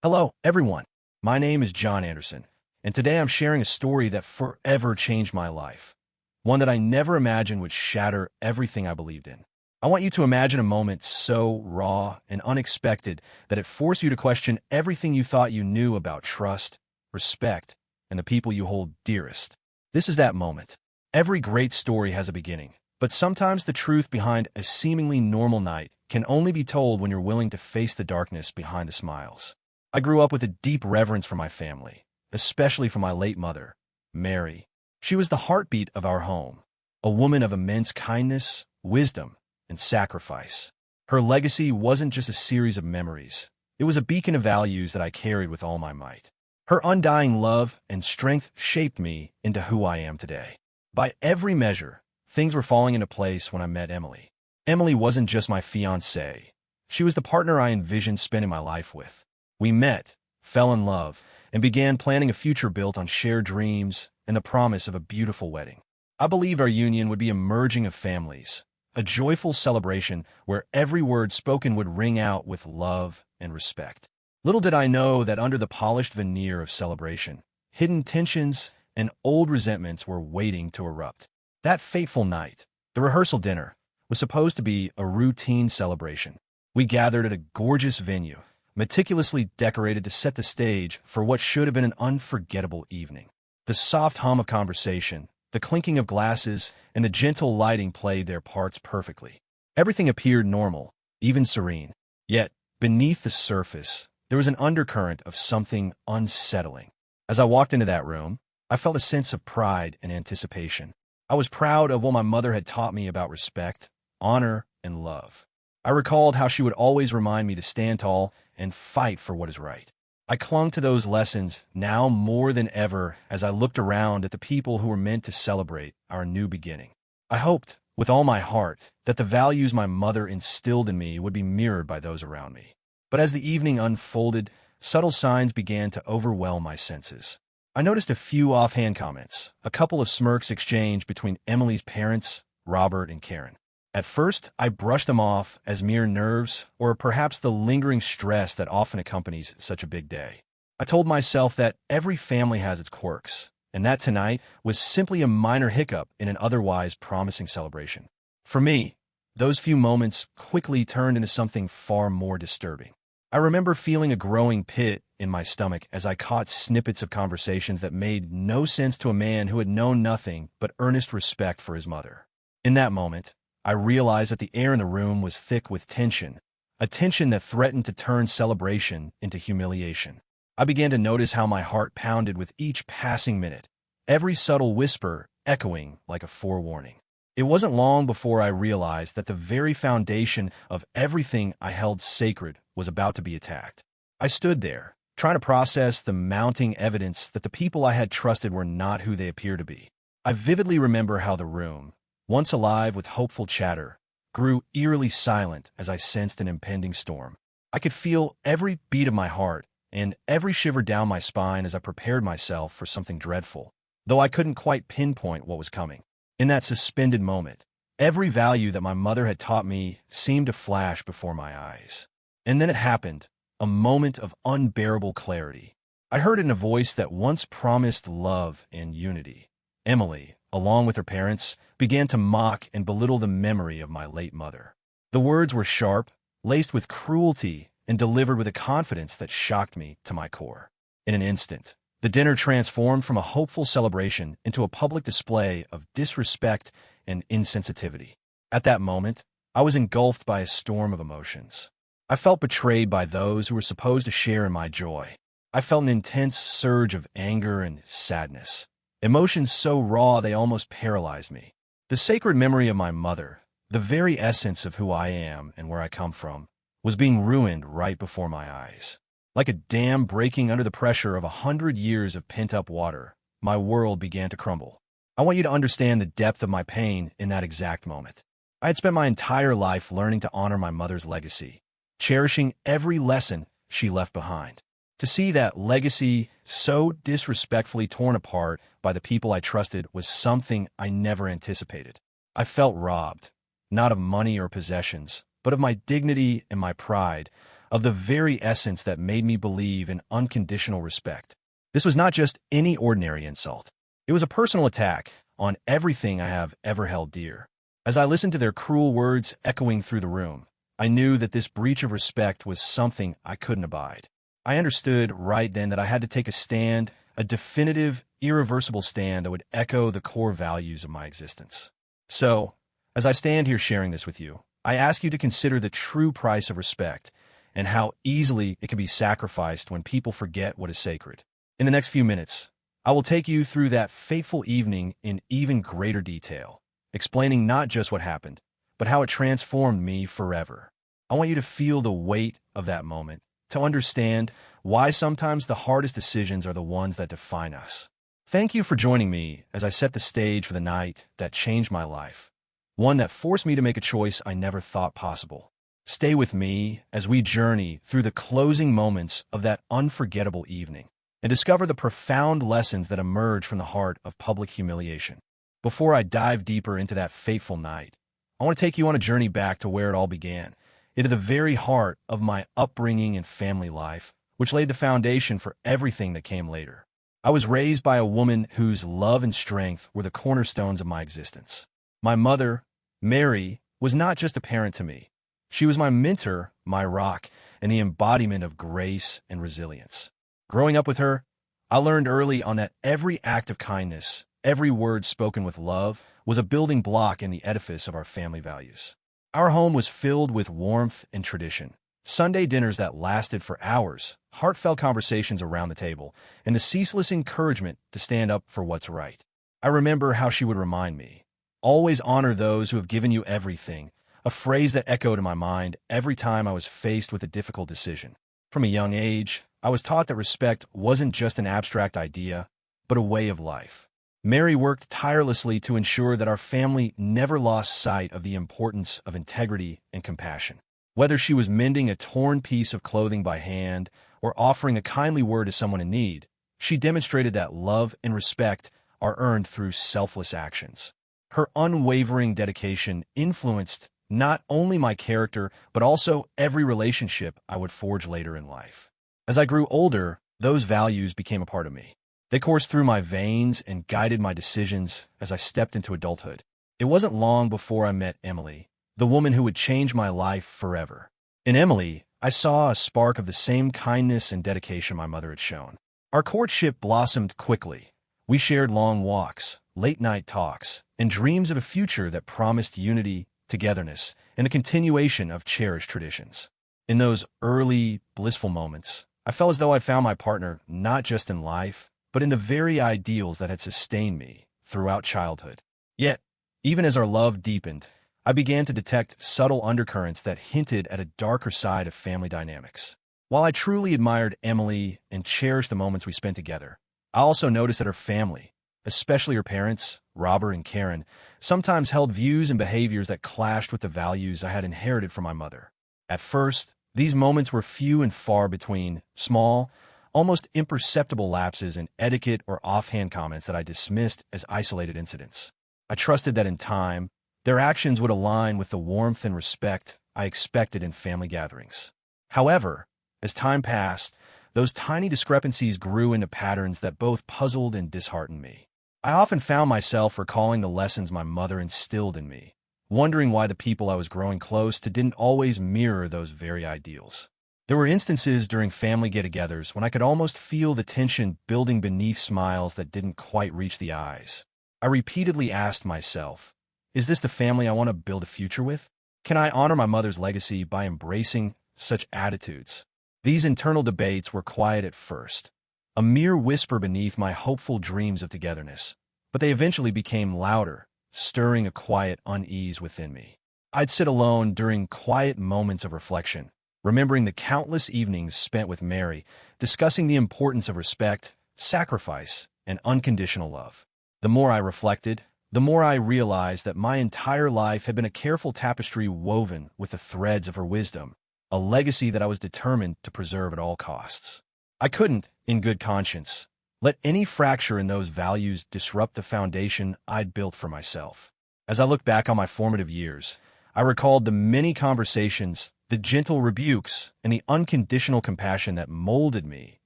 Hello, everyone. My name is John Anderson, and today I'm sharing a story that forever changed my life. One that I never imagined would shatter everything I believed in. I want you to imagine a moment so raw and unexpected that it forced you to question everything you thought you knew about trust, respect, and the people you hold dearest. This is that moment. Every great story has a beginning, but sometimes the truth behind a seemingly normal night can only be told when you're willing to face the darkness behind the smiles. I grew up with a deep reverence for my family, especially for my late mother, Mary. She was the heartbeat of our home, a woman of immense kindness, wisdom, and sacrifice. Her legacy wasn't just a series of memories. It was a beacon of values that I carried with all my might. Her undying love and strength shaped me into who I am today. By every measure, things were falling into place when I met Emily. Emily wasn't just my fiancée. She was the partner I envisioned spending my life with. We met, fell in love, and began planning a future built on shared dreams and the promise of a beautiful wedding. I believed our union would be a merging of families, a joyful celebration where every word spoken would ring out with love and respect. Little did I know that under the polished veneer of celebration, hidden tensions and old resentments were waiting to erupt. That fateful night, the rehearsal dinner, was supposed to be a routine celebration. We gathered at a gorgeous venue, meticulously decorated to set the stage for what should have been an unforgettable evening. The soft hum of conversation, the clinking of glasses, and the gentle lighting played their parts perfectly. Everything appeared normal, even serene. Yet, beneath the surface, there was an undercurrent of something unsettling. As I walked into that room, I felt a sense of pride and anticipation. I was proud of what my mother had taught me about respect, honor, and love. I recalled how she would always remind me to stand tall and fight for what is right. I clung to those lessons now more than ever as I looked around at the people who were meant to celebrate our new beginning. I hoped, with all my heart, that the values my mother instilled in me would be mirrored by those around me. But as the evening unfolded, subtle signs began to overwhelm my senses. I noticed a few offhand comments, a couple of smirks exchanged between Emily's parents, Robert and Karen. At first, I brushed them off as mere nerves or perhaps the lingering stress that often accompanies such a big day. I told myself that every family has its quirks, and that tonight was simply a minor hiccup in an otherwise promising celebration. For me, those few moments quickly turned into something far more disturbing. I remember feeling a growing pit in my stomach as I caught snippets of conversations that made no sense to a man who had known nothing but earnest respect for his mother. In that moment, I realized that the air in the room was thick with tension, a tension that threatened to turn celebration into humiliation. I began to notice how my heart pounded with each passing minute, every subtle whisper echoing like a forewarning. It wasn't long before I realized that the very foundation of everything I held sacred was about to be attacked. I stood there, trying to process the mounting evidence that the people I had trusted were not who they appeared to be. I vividly remember how the room, once alive with hopeful chatter, grew eerily silent as I sensed an impending storm. I could feel every beat of my heart and every shiver down my spine as I prepared myself for something dreadful, though I couldn't quite pinpoint what was coming. In that suspended moment, every value that my mother had taught me seemed to flash before my eyes. And then it happened, a moment of unbearable clarity. I heard in a voice that once promised love and unity. Emily, along with her parents, began to mock and belittle the memory of my late mother. The words were sharp, laced with cruelty, and delivered with a confidence that shocked me to my core. In an instant, the dinner transformed from a hopeful celebration into a public display of disrespect and insensitivity. At that moment, I was engulfed by a storm of emotions. I felt betrayed by those who were supposed to share in my joy. I felt an intense surge of anger and sadness. Emotions so raw they almost paralyzed me. The sacred memory of my mother, the very essence of who I am and where I come from, was being ruined right before my eyes. Like a dam breaking under the pressure of 100 years of pent-up water, my world began to crumble. I want you to understand the depth of my pain in that exact moment. I had spent my entire life learning to honor my mother's legacy, cherishing every lesson she left behind. To see that legacy so disrespectfully torn apart by the people I trusted was something I never anticipated. I felt robbed, not of money or possessions, but of my dignity and my pride, of the very essence that made me believe in unconditional respect. This was not just any ordinary insult. It was a personal attack on everything I have ever held dear. As I listened to their cruel words echoing through the room, I knew that this breach of respect was something I couldn't abide. I understood right then that I had to take a stand, a definitive, irreversible stand that would echo the core values of my existence. So, as I stand here sharing this with you, I ask you to consider the true price of respect and how easily it can be sacrificed when people forget what is sacred. In the next few minutes, I will take you through that fateful evening in even greater detail, explaining not just what happened, but how it transformed me forever. I want you to feel the weight of that moment, to understand why sometimes the hardest decisions are the ones that define us. Thank you for joining me as I set the stage for the night that changed my life, one that forced me to make a choice I never thought possible. Stay with me as we journey through the closing moments of that unforgettable evening and discover the profound lessons that emerge from the heart of public humiliation. Before I dive deeper into that fateful night, I want to take you on a journey back to where it all began, into the very heart of my upbringing and family life, which laid the foundation for everything that came later. I was raised by a woman whose love and strength were the cornerstones of my existence. My mother, Mary, was not just a parent to me. She was my mentor, my rock, and the embodiment of grace and resilience. Growing up with her, I learned early on that every act of kindness, every word spoken with love, was a building block in the edifice of our family values. Our home was filled with warmth and tradition. Sunday dinners that lasted for hours, heartfelt conversations around the table, and the ceaseless encouragement to stand up for what's right. I remember how she would remind me, always honor those who have given you everything, a phrase that echoed in my mind every time I was faced with a difficult decision. From a young age, I was taught that respect wasn't just an abstract idea, but a way of life. Mary worked tirelessly to ensure that our family never lost sight of the importance of integrity and compassion. Whether she was mending a torn piece of clothing by hand or offering a kindly word to someone in need, she demonstrated that love and respect are earned through selfless actions. Her unwavering dedication influenced not only my character, but also every relationship I would forge later in life. As I grew older, those values became a part of me. They coursed through my veins and guided my decisions as I stepped into adulthood. It wasn't long before I met Emily, the woman who would change my life forever. In Emily, I saw a spark of the same kindness and dedication my mother had shown. Our courtship blossomed quickly. We shared long walks, late-night talks, and dreams of a future that promised unity, togetherness, and the continuation of cherished traditions. In those early, blissful moments, I felt as though I'd found my partner not just in life, but in the very ideals that had sustained me throughout childhood. Yet, even as our love deepened, I began to detect subtle undercurrents that hinted at a darker side of family dynamics. While I truly admired Emily and cherished the moments we spent together, I also noticed that her family, especially her parents, Robert and Karen, sometimes held views and behaviors that clashed with the values I had inherited from my mother. At first, these moments were few and far between, small, almost imperceptible lapses in etiquette or offhand comments that I dismissed as isolated incidents. I trusted that in time, their actions would align with the warmth and respect I expected in family gatherings. However, as time passed, those tiny discrepancies grew into patterns that both puzzled and disheartened me. I often found myself recalling the lessons my mother instilled in me, wondering why the people I was growing close to didn't always mirror those very ideals. There were instances during family get-togethers when I could almost feel the tension building beneath smiles that didn't quite reach the eyes. I repeatedly asked myself, is this the family I want to build a future with? Can I honor my mother's legacy by embracing such attitudes? These internal debates were quiet at first, a mere whisper beneath my hopeful dreams of togetherness, but they eventually became louder, stirring a quiet unease within me. I'd sit alone during quiet moments of reflection, remembering the countless evenings spent with Mary, discussing the importance of respect, sacrifice, and unconditional love. The more I reflected, the more I realized that my entire life had been a careful tapestry woven with the threads of her wisdom, a legacy that I was determined to preserve at all costs. I couldn't, in good conscience, let any fracture in those values disrupt the foundation I'd built for myself. As I look back on my formative years, I recalled the many conversations the gentle rebukes, and the unconditional compassion that molded me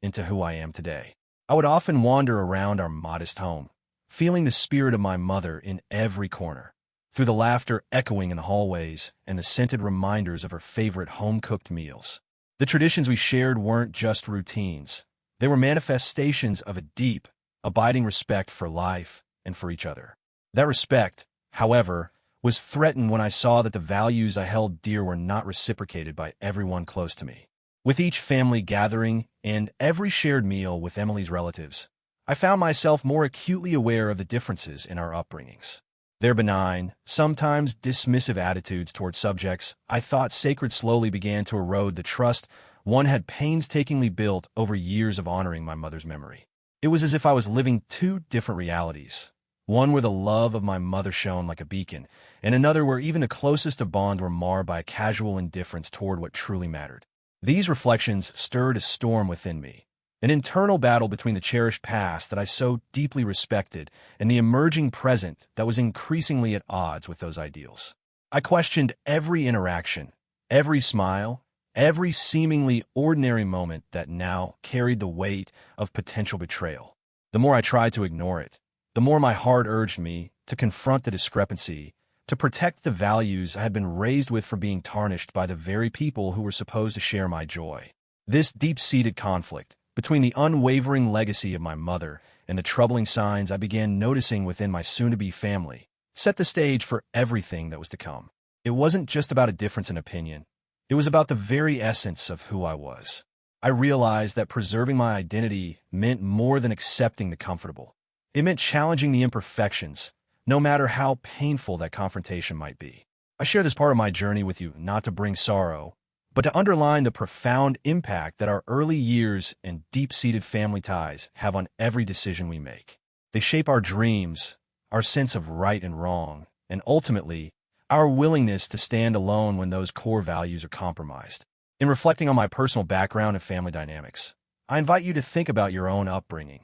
into who I am today. I would often wander around our modest home, feeling the spirit of my mother in every corner, through the laughter echoing in the hallways and the scented reminders of her favorite home-cooked meals. The traditions we shared weren't just routines. They were manifestations of a deep, abiding respect for life and for each other. That respect, however, was threatened when I saw that the values I held dear were not reciprocated by everyone close to me. With each family gathering and every shared meal with Emily's relatives, I found myself more acutely aware of the differences in our upbringings. Their benign, sometimes dismissive attitudes toward subjects I thought sacred slowly began to erode the trust one had painstakingly built over years of honoring my mother's memory. It was as if I was living two different realities, one where the love of my mother shone like a beacon, and another where even the closest of bonds were marred by a casual indifference toward what truly mattered. These reflections stirred a storm within me, an internal battle between the cherished past that I so deeply respected and the emerging present that was increasingly at odds with those ideals. I questioned every interaction, every smile, every seemingly ordinary moment that now carried the weight of potential betrayal. The more I tried to ignore it, the more my heart urged me to confront the discrepancy, to protect the values I had been raised with from being tarnished by the very people who were supposed to share my joy. This deep-seated conflict between the unwavering legacy of my mother and the troubling signs I began noticing within my soon-to-be family set the stage for everything that was to come. It wasn't just about a difference in opinion. It was about the very essence of who I was. I realized that preserving my identity meant more than accepting the comfortable. It meant challenging the imperfections, no matter how painful that confrontation might be. I share this part of my journey with you not to bring sorrow, but to underline the profound impact that our early years and deep-seated family ties have on every decision we make. They shape our dreams, our sense of right and wrong, and ultimately, our willingness to stand alone when those core values are compromised. In reflecting on my personal background and family dynamics, I invite you to think about your own upbringing,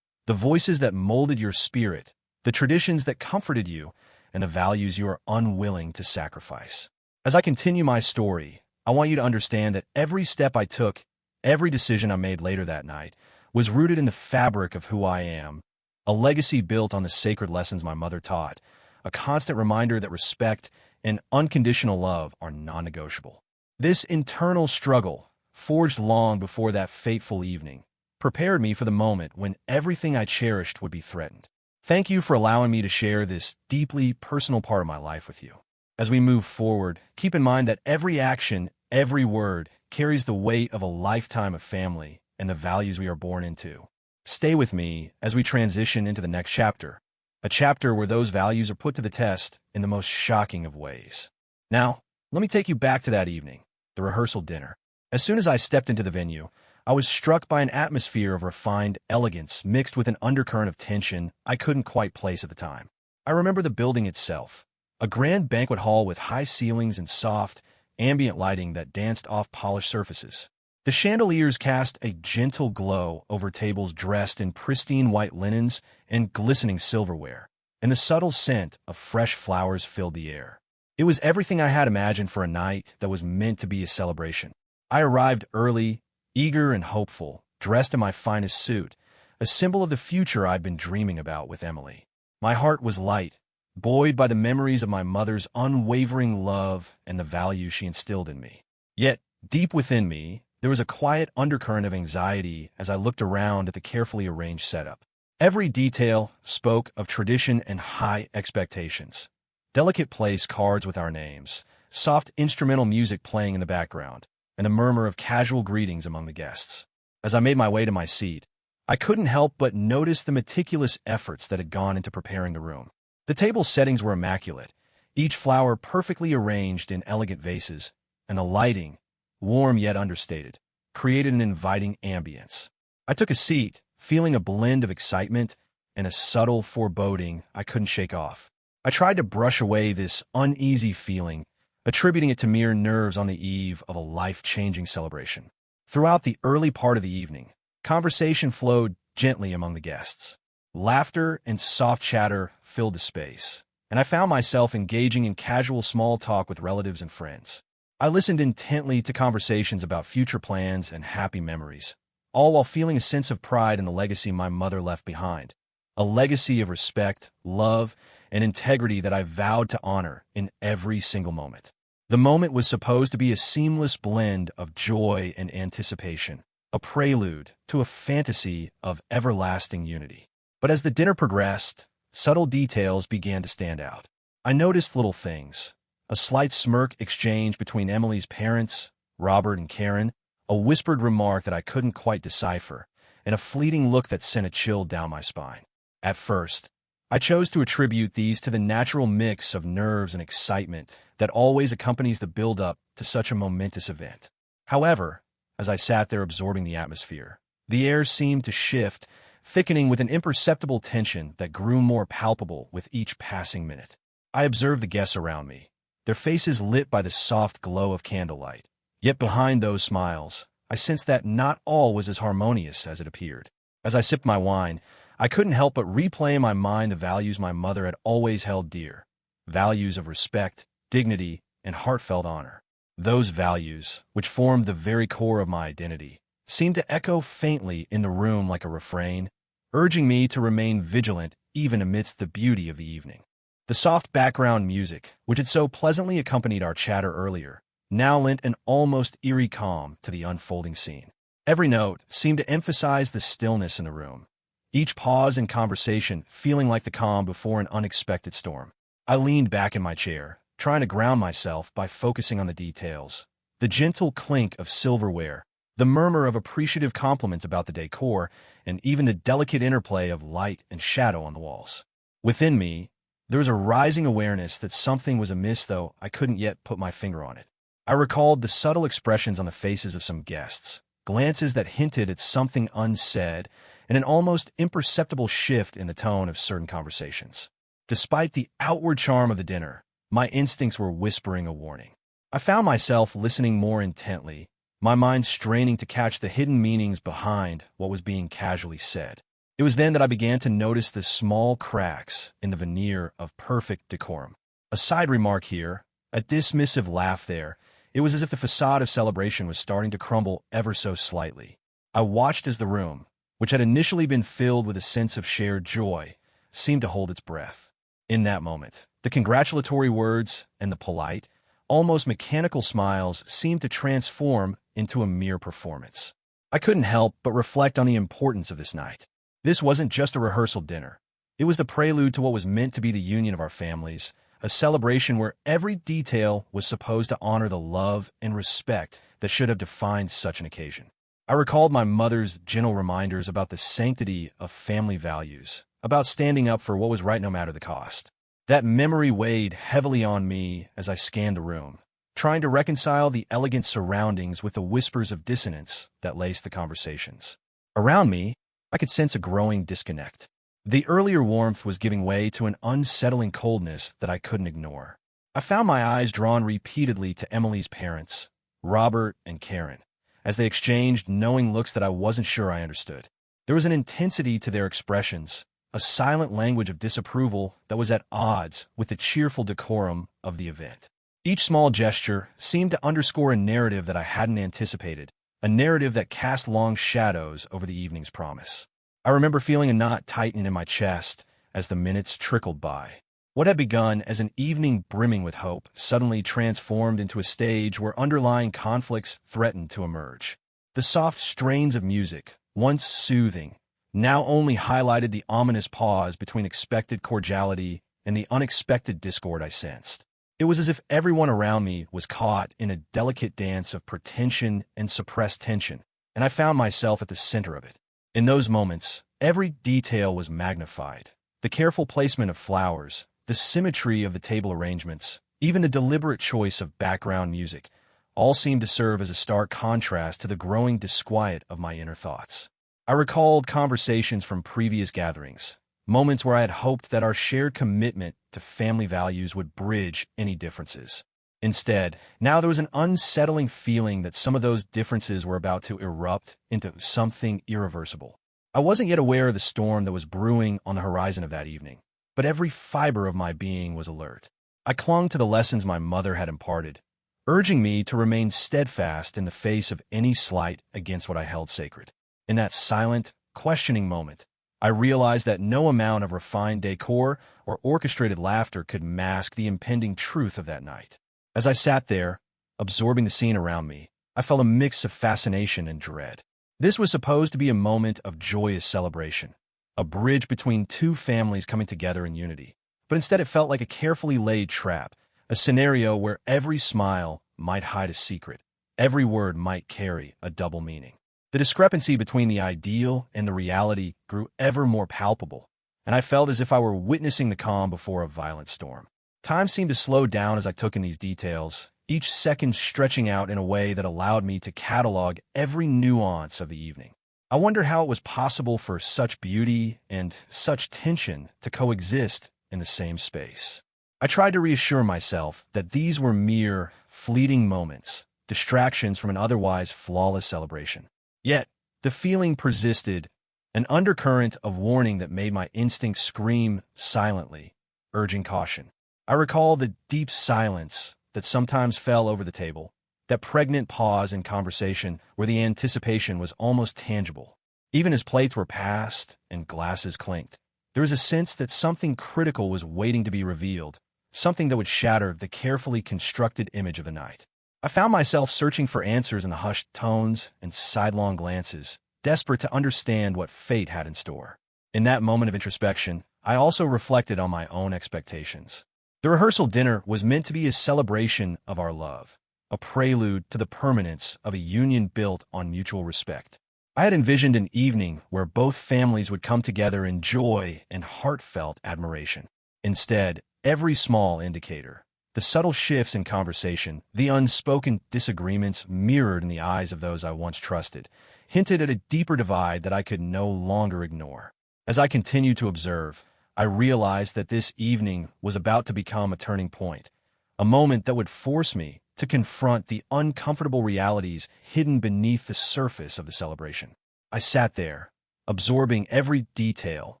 the voices that molded your spirit, the traditions that comforted you, and the values you are unwilling to sacrifice. As I continue my story, I want you to understand that every step I took, every decision I made later that night, was rooted in the fabric of who I am, a legacy built on the sacred lessons my mother taught, a constant reminder that respect and unconditional love are non-negotiable. This internal struggle, forged long before that fateful evening, prepared me for the moment when everything I cherished would be threatened. Thank you for allowing me to share this deeply personal part of my life with you. As we move forward, keep in mind that every action, every word, carries the weight of a lifetime of family and the values we are born into. Stay with me as we transition into the next chapter, a chapter where those values are put to the test in the most shocking of ways. Now, let me take you back to that evening, the rehearsal dinner. As soon as I stepped into the venue, I was struck by an atmosphere of refined elegance mixed with an undercurrent of tension I couldn't quite place at the time. I remember the building itself, a grand banquet hall with high ceilings and soft, ambient lighting that danced off polished surfaces. The chandeliers cast a gentle glow over tables dressed in pristine white linens and glistening silverware, and the subtle scent of fresh flowers filled the air. It was everything I had imagined for a night that was meant to be a celebration. I arrived early, eager and hopeful, dressed in my finest suit, a symbol of the future I'd been dreaming about with Emily. My heart was light, buoyed by the memories of my mother's unwavering love and the values she instilled in me. Yet, deep within me, there was a quiet undercurrent of anxiety as I looked around at the carefully arranged setup. Every detail spoke of tradition and high expectations. Delicate place cards with our names, soft instrumental music playing in the background, and a murmur of casual greetings among the guests. As I made my way to my seat, I couldn't help but notice the meticulous efforts that had gone into preparing the room. The table settings were immaculate, each flower perfectly arranged in elegant vases, and the lighting, warm yet understated, created an inviting ambience. I took a seat, feeling a blend of excitement and a subtle foreboding I couldn't shake off. I tried to brush away this uneasy feeling, attributing it to mere nerves on the eve of a life-changing celebration. Throughout the early part of the evening, conversation flowed gently among the guests. Laughter and soft chatter filled the space, and I found myself engaging in casual small talk with relatives and friends. I listened intently to conversations about future plans and happy memories, all while feeling a sense of pride in the legacy my mother left behind. A legacy of respect, love, and integrity that I vowed to honor in every single moment. The moment was supposed to be a seamless blend of joy and anticipation, a prelude to a fantasy of everlasting unity. But as the dinner progressed, subtle details began to stand out. I noticed little things: a slight smirk exchange between Emily's parents, Robert and Karen, a whispered remark that I couldn't quite decipher, and a fleeting look that sent a chill down my spine. At first, I chose to attribute these to the natural mix of nerves and excitement that always accompanies the build-up to such a momentous event. However, as I sat there absorbing the atmosphere, the air seemed to shift, thickening with an imperceptible tension that grew more palpable with each passing minute. I observed the guests around me, their faces lit by the soft glow of candlelight. Yet behind those smiles, I sensed that not all was as harmonious as it appeared. As I sipped my wine, I couldn't help but replay in my mind the values my mother had always held dear: values of respect, dignity, and heartfelt honor. Those values, which formed the very core of my identity, seemed to echo faintly in the room like a refrain, urging me to remain vigilant even amidst the beauty of the evening. The soft background music, which had so pleasantly accompanied our chatter earlier, now lent an almost eerie calm to the unfolding scene. Every note seemed to emphasize the stillness in the room, each pause in conversation feeling like the calm before an unexpected storm. I leaned back in my chair, trying to ground myself by focusing on the details: the gentle clink of silverware, the murmur of appreciative compliments about the decor, and even the delicate interplay of light and shadow on the walls. Within me, there was a rising awareness that something was amiss, though I couldn't yet put my finger on it. I recalled the subtle expressions on the faces of some guests, glances that hinted at something unsaid, and an almost imperceptible shift in the tone of certain conversations. Despite the outward charm of the dinner, my instincts were whispering a warning. I found myself listening more intently, my mind straining to catch the hidden meanings behind what was being casually said. It was then that I began to notice the small cracks in the veneer of perfect decorum. A side remark here, a dismissive laugh there. It was as if the facade of celebration was starting to crumble ever so slightly. I watched as the room, which had initially been filled with a sense of shared joy, seemed to hold its breath. In that moment, the congratulatory words and the polite, almost mechanical smiles seemed to transform into a mere performance. I couldn't help but reflect on the importance of this night. This wasn't just a rehearsal dinner. It was the prelude to what was meant to be the union of our families, a celebration where every detail was supposed to honor the love and respect that should have defined such an occasion. I recalled my mother's gentle reminders about the sanctity of family values, about standing up for what was right no matter the cost. That memory weighed heavily on me as I scanned the room, trying to reconcile the elegant surroundings with the whispers of dissonance that laced the conversations. Around me, I could sense a growing disconnect. The earlier warmth was giving way to an unsettling coldness that I couldn't ignore. I found my eyes drawn repeatedly to Emily's parents, Robert and Karen, as they exchanged knowing looks that I wasn't sure I understood. There was an intensity to their expressions, a silent language of disapproval that was at odds with the cheerful decorum of the event. Each small gesture seemed to underscore a narrative that I hadn't anticipated, a narrative that cast long shadows over the evening's promise. I remember feeling a knot tighten in my chest as the minutes trickled by. What had begun as an evening brimming with hope suddenly transformed into a stage where underlying conflicts threatened to emerge. The soft strains of music, once soothing, now only highlighted the ominous pause between expected cordiality and the unexpected discord I sensed. It was as if everyone around me was caught in a delicate dance of pretension and suppressed tension, and I found myself at the center of it. In those moments, every detail was magnified. The careful placement of flowers, the symmetry of the table arrangements, even the deliberate choice of background music, all seemed to serve as a stark contrast to the growing disquiet of my inner thoughts. I recalled conversations from previous gatherings, moments where I had hoped that our shared commitment to family values would bridge any differences. Instead, now there was an unsettling feeling that some of those differences were about to erupt into something irreversible. I wasn't yet aware of the storm that was brewing on the horizon of that evening, but every fiber of my being was alert. I clung to the lessons my mother had imparted, urging me to remain steadfast in the face of any slight against what I held sacred. In that silent, questioning moment, I realized that no amount of refined decor or orchestrated laughter could mask the impending truth of that night. As I sat there, absorbing the scene around me, I felt a mix of fascination and dread. This was supposed to be a moment of joyous celebration, a bridge between two families coming together in unity. But instead it felt like a carefully laid trap, a scenario where every smile might hide a secret, every word might carry a double meaning. The discrepancy between the ideal and the reality grew ever more palpable, and I felt as if I were witnessing the calm before a violent storm. Time seemed to slow down as I took in these details, each second stretching out in a way that allowed me to catalog every nuance of the evening. I wonder how it was possible for such beauty and such tension to coexist in the same space. I tried to reassure myself that these were mere, fleeting moments, distractions from an otherwise flawless celebration. Yet, the feeling persisted, an undercurrent of warning that made my instincts scream silently, urging caution. I recall the deep silence that sometimes fell over the table, that pregnant pause in conversation where the anticipation was almost tangible. Even as plates were passed and glasses clinked, there was a sense that something critical was waiting to be revealed, something that would shatter the carefully constructed image of the night. I found myself searching for answers in the hushed tones and sidelong glances, desperate to understand what fate had in store. In that moment of introspection, I also reflected on my own expectations. The rehearsal dinner was meant to be a celebration of our love, a prelude to the permanence of a union built on mutual respect. I had envisioned an evening where both families would come together in joy and heartfelt admiration. Instead, every small indicator, the subtle shifts in conversation, the unspoken disagreements mirrored in the eyes of those I once trusted, hinted at a deeper divide that I could no longer ignore. As I continued to observe, I realized that this evening was about to become a turning point, a moment that would force me to confront the uncomfortable realities hidden beneath the surface of the celebration. I sat there, absorbing every detail,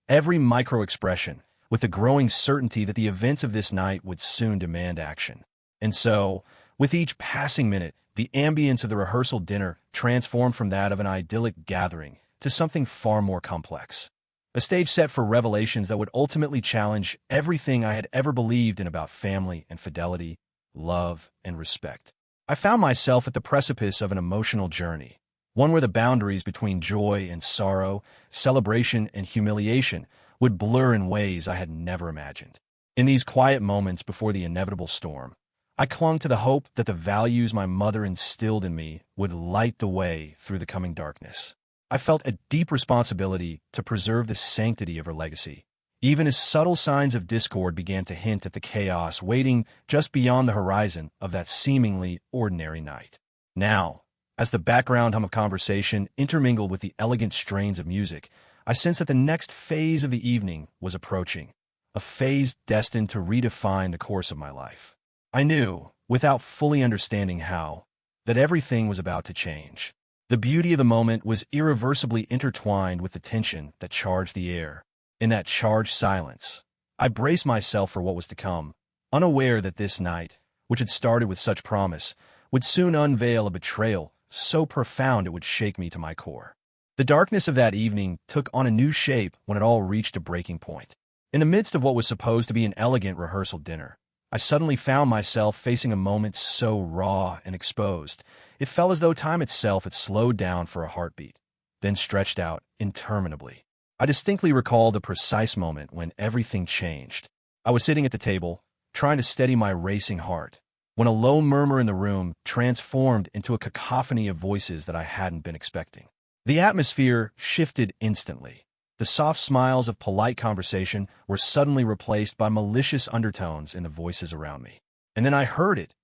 every micro-expression, with the growing certainty that the events of this night would soon demand action. And so, with each passing minute, the ambience of the rehearsal dinner transformed from that of an idyllic gathering to something far more complex. A stage set for revelations that would ultimately challenge everything I had ever believed in about family and fidelity, love and respect. I found myself at the precipice of an emotional journey, one where the boundaries between joy and sorrow, celebration and humiliation would blur in ways I had never imagined. In these quiet moments before the inevitable storm, I clung to the hope that the values my mother instilled in me would light the way through the coming darkness. I felt a deep responsibility to preserve the sanctity of her legacy, even as subtle signs of discord began to hint at the chaos waiting just beyond the horizon of that seemingly ordinary night. Now, as the background hum of conversation intermingled with the elegant strains of music, I sensed that the next phase of the evening was approaching, a phase destined to redefine the course of my life. I knew, without fully understanding how, that everything was about to change. The beauty of the moment was irreversibly intertwined with the tension that charged the air. In that charged silence, I braced myself for what was to come, unaware that this night, which had started with such promise, would soon unveil a betrayal so profound it would shake me to my core. The darkness of that evening took on a new shape when it all reached a breaking point. In the midst of what was supposed to be an elegant rehearsal dinner, I suddenly found myself facing a moment so raw and exposed, it felt as though time itself had slowed down for a heartbeat, then stretched out interminably. I distinctly recall the precise moment when everything changed. I was sitting at the table, trying to steady my racing heart, when a low murmur in the room transformed into a cacophony of voices that I hadn't been expecting. The atmosphere shifted instantly. The soft smiles of polite conversation were suddenly replaced by malicious undertones in the voices around me. And then I heard it.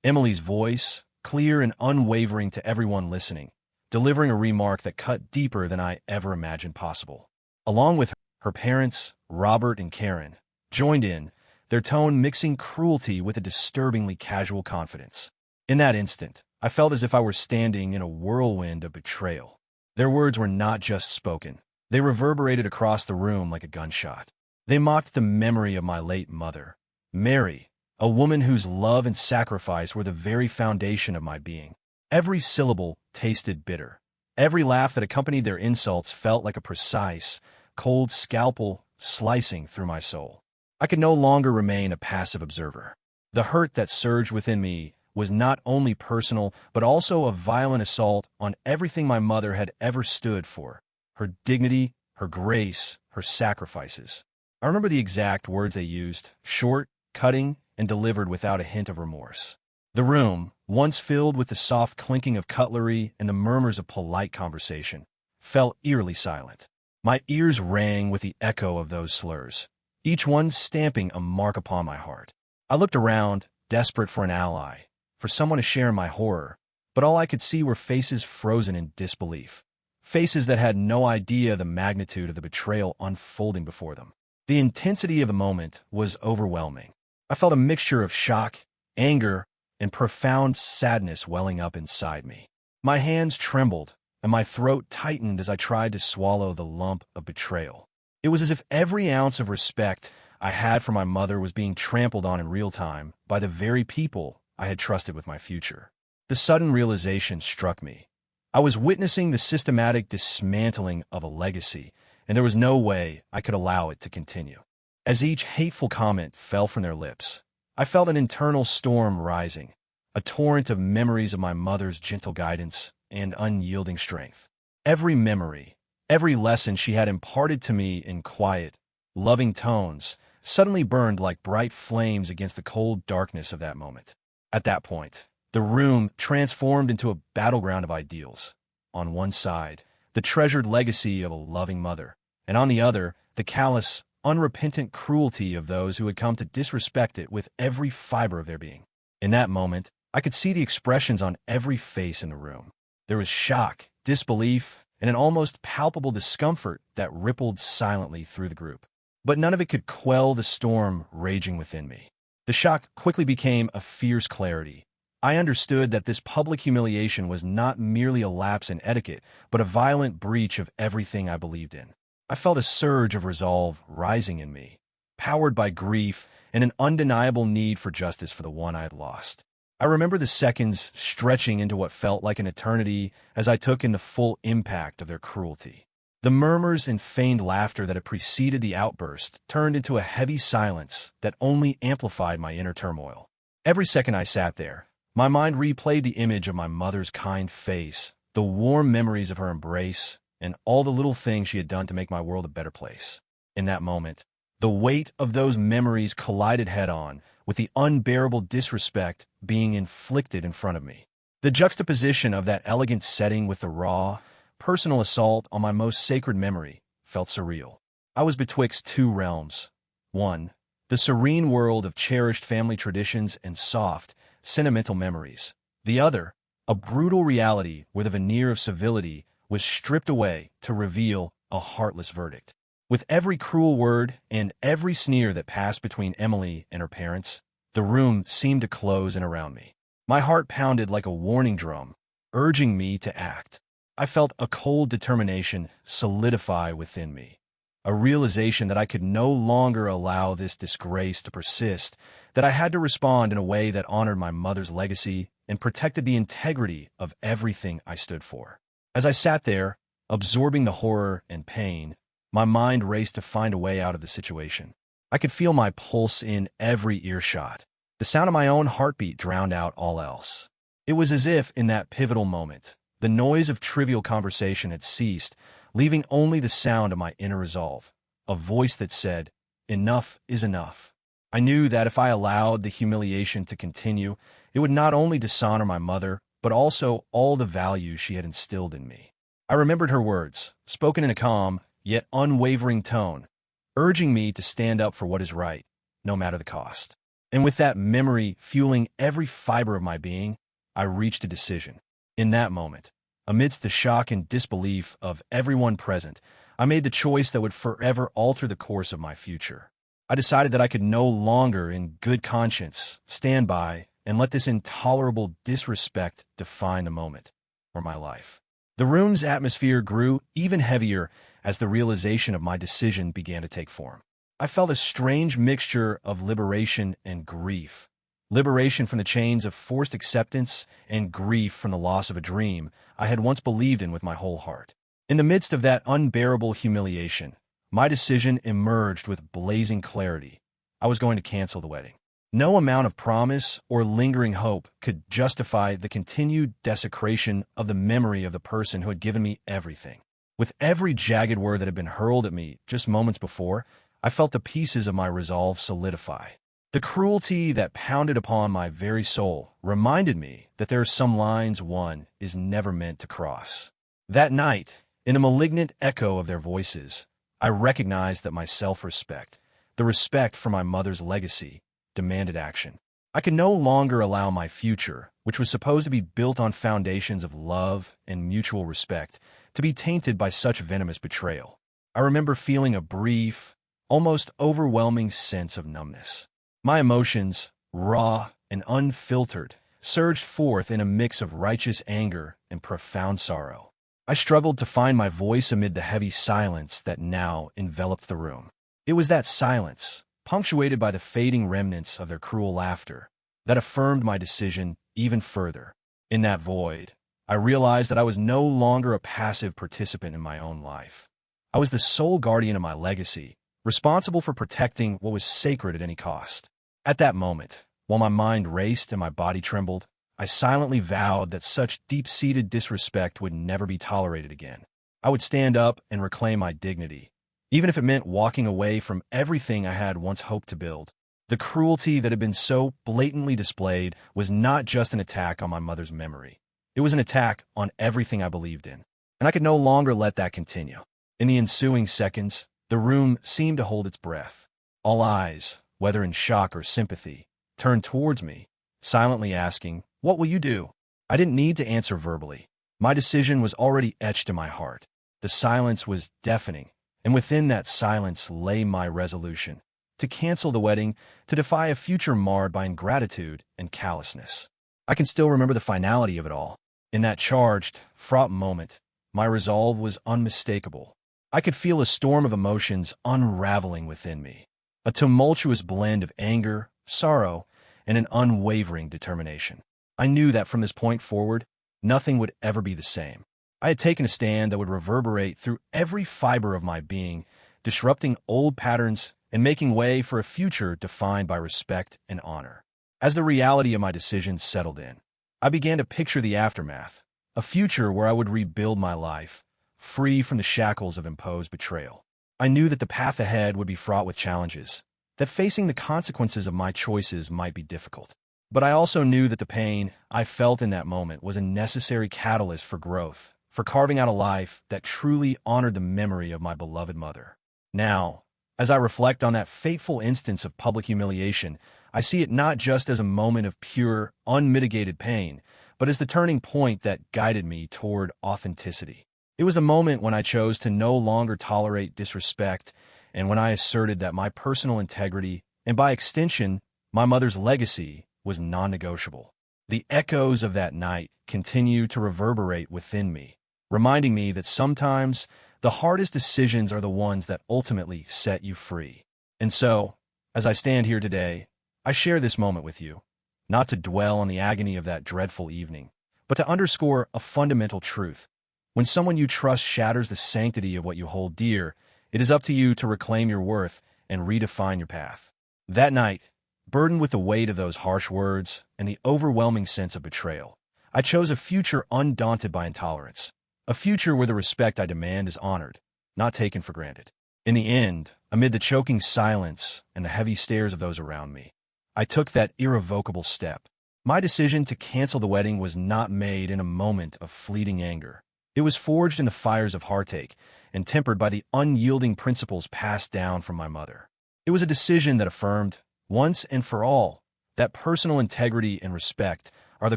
Emily's voice, clear and unwavering to everyone listening, delivering a remark that cut deeper than I ever imagined possible. Along with her parents, Robert and Karen, joined in, their tone mixing cruelty with a disturbingly casual confidence. In that instant, I felt as if I were standing in a whirlwind of betrayal. Their words were not just spoken. They reverberated across the room like a gunshot. They mocked the memory of my late mother, Mary, a woman whose love and sacrifice were the very foundation of my being. Every syllable tasted bitter. Every laugh that accompanied their insults felt like a precise, cold scalpel slicing through my soul. I could no longer remain a passive observer. The hurt that surged within me was not only personal, but also a violent assault on everything my mother had ever stood for: her dignity, her grace, her sacrifices. I remember the exact words they used: short, cutting, and delivered without a hint of remorse. The room, once filled with the soft clinking of cutlery and the murmurs of polite conversation, fell eerily silent. My ears rang with the echo of those slurs, each one stamping a mark upon my heart. I looked around, desperate for an ally, for someone to share in my horror, but all I could see were faces frozen in disbelief. Faces that had no idea the magnitude of the betrayal unfolding before them. The intensity of the moment was overwhelming. I felt a mixture of shock, anger, and profound sadness welling up inside me. My hands trembled, and my throat tightened as I tried to swallow the lump of betrayal. It was as if every ounce of respect I had for my mother was being trampled on in real time by the very people I had trusted with my future. The sudden realization struck me. I was witnessing the systematic dismantling of a legacy, and there was no way I could allow it to continue. As each hateful comment fell from their lips, I felt an internal storm rising, a torrent of memories of my mother's gentle guidance and unyielding strength. Every memory, every lesson she had imparted to me in quiet, loving tones, suddenly burned like bright flames against the cold darkness of that moment. At that point, the room transformed into a battleground of ideals. On one side, the treasured legacy of a loving mother, and on the other, the callous, unrepentant cruelty of those who had come to disrespect it with every fiber of their being. In that moment, I could see the expressions on every face in the room. There was shock, disbelief, and an almost palpable discomfort that rippled silently through the group. But none of it could quell the storm raging within me. The shock quickly became a fierce clarity. I understood that this public humiliation was not merely a lapse in etiquette, but a violent breach of everything I believed in. I felt a surge of resolve rising in me, powered by grief and an undeniable need for justice for the one I had lost. I remember the seconds stretching into what felt like an eternity as I took in the full impact of their cruelty. The murmurs and feigned laughter that had preceded the outburst turned into a heavy silence that only amplified my inner turmoil. Every second I sat there, my mind replayed the image of my mother's kind face, the warm memories of her embrace, and all the little things she had done to make my world a better place. In that moment, the weight of those memories collided head-on with the unbearable disrespect being inflicted in front of me. The juxtaposition of that elegant setting with the raw, personal assault on my most sacred memory felt surreal. I was betwixt two realms. One, the serene world of cherished family traditions and soft, sentimental memories. The other, a brutal reality where the veneer of civility was stripped away to reveal a heartless verdict. With every cruel word and every sneer that passed between Emily and her parents, the room seemed to close in around me. My heart pounded like a warning drum, urging me to act. I felt a cold determination solidify within me, a realization that I could no longer allow this disgrace to persist, that I had to respond in a way that honored my mother's legacy and protected the integrity of everything I stood for. As I sat there, absorbing the horror and pain, my mind raced to find a way out of the situation. I could feel my pulse in every earshot. The sound of my own heartbeat drowned out all else. It was as if, in that pivotal moment, the noise of trivial conversation had ceased, leaving only the sound of my inner resolve, a voice that said, "Enough is enough." I knew that if I allowed the humiliation to continue, it would not only dishonor my mother, but also all the values she had instilled in me. I remembered her words, spoken in a calm, yet unwavering tone, urging me to stand up for what is right, no matter the cost. And with that memory fueling every fiber of my being, I reached a decision. In that moment, amidst the shock and disbelief of everyone present, I made the choice that would forever alter the course of my future. I decided that I could no longer, in good conscience, stand by and let this intolerable disrespect define the moment or my life. The room's atmosphere grew even heavier as the realization of my decision began to take form. I felt a strange mixture of liberation and grief, liberation from the chains of forced acceptance, and grief from the loss of a dream I had once believed in with my whole heart. In the midst of that unbearable humiliation, my decision emerged with blazing clarity. I was going to cancel the wedding. No amount of promise or lingering hope could justify the continued desecration of the memory of the person who had given me everything. With every jagged word that had been hurled at me just moments before, I felt the pieces of my resolve solidify. The cruelty that pounded upon my very soul reminded me that there are some lines one is never meant to cross. That night, in the malignant echo of their voices, I recognized that my self-respect, the respect for my mother's legacy, demanded action. I could no longer allow my future, which was supposed to be built on foundations of love and mutual respect, to be tainted by such venomous betrayal. I remember feeling a brief, almost overwhelming sense of numbness. My emotions, raw and unfiltered, surged forth in a mix of righteous anger and profound sorrow. I struggled to find my voice amid the heavy silence that now enveloped the room. It was that silence, punctuated by the fading remnants of their cruel laughter, that affirmed my decision even further. In that void, I realized that I was no longer a passive participant in my own life. I was the sole guardian of my legacy, responsible for protecting what was sacred at any cost. At that moment, while my mind raced and my body trembled, I silently vowed that such deep-seated disrespect would never be tolerated again. I would stand up and reclaim my dignity, even if it meant walking away from everything I had once hoped to build. The cruelty that had been so blatantly displayed was not just an attack on my mother's memory. It was an attack on everything I believed in, and I could no longer let that continue. In the ensuing seconds, the room seemed to hold its breath. All eyes, whether in shock or sympathy, turned towards me, silently asking, "What will you do?" I didn't need to answer verbally. My decision was already etched in my heart. The silence was deafening, and within that silence lay my resolution: to cancel the wedding, to defy a future marred by ingratitude and callousness. I can still remember the finality of it all. In that charged, fraught moment, my resolve was unmistakable. I could feel a storm of emotions unraveling within me, a tumultuous blend of anger, sorrow, and an unwavering determination. I knew that from this point forward, nothing would ever be the same. I had taken a stand that would reverberate through every fiber of my being, disrupting old patterns and making way for a future defined by respect and honor. As the reality of my decision settled in, I began to picture the aftermath, a future where I would rebuild my life, free from the shackles of imposed betrayal. I knew that the path ahead would be fraught with challenges, that facing the consequences of my choices might be difficult. But I also knew that the pain I felt in that moment was a necessary catalyst for growth, for carving out a life that truly honored the memory of my beloved mother. Now, as I reflect on that fateful instance of public humiliation, I see it not just as a moment of pure, unmitigated pain, but as the turning point that guided me toward authenticity. It was a moment when I chose to no longer tolerate disrespect, and when I asserted that my personal integrity, and by extension, my mother's legacy, was non-negotiable. The echoes of that night continue to reverberate within me, reminding me that sometimes the hardest decisions are the ones that ultimately set you free. And so, as I stand here today, I share this moment with you, not to dwell on the agony of that dreadful evening, but to underscore a fundamental truth. When someone you trust shatters the sanctity of what you hold dear, it is up to you to reclaim your worth and redefine your path. That night, burdened with the weight of those harsh words and the overwhelming sense of betrayal, I chose a future undaunted by intolerance, a future where the respect I demand is honored, not taken for granted. In the end, amid the choking silence and the heavy stares of those around me, I took that irrevocable step. My decision to cancel the wedding was not made in a moment of fleeting anger. It was forged in the fires of heartache and tempered by the unyielding principles passed down from my mother. It was a decision that affirmed, once and for all, that personal integrity and respect are the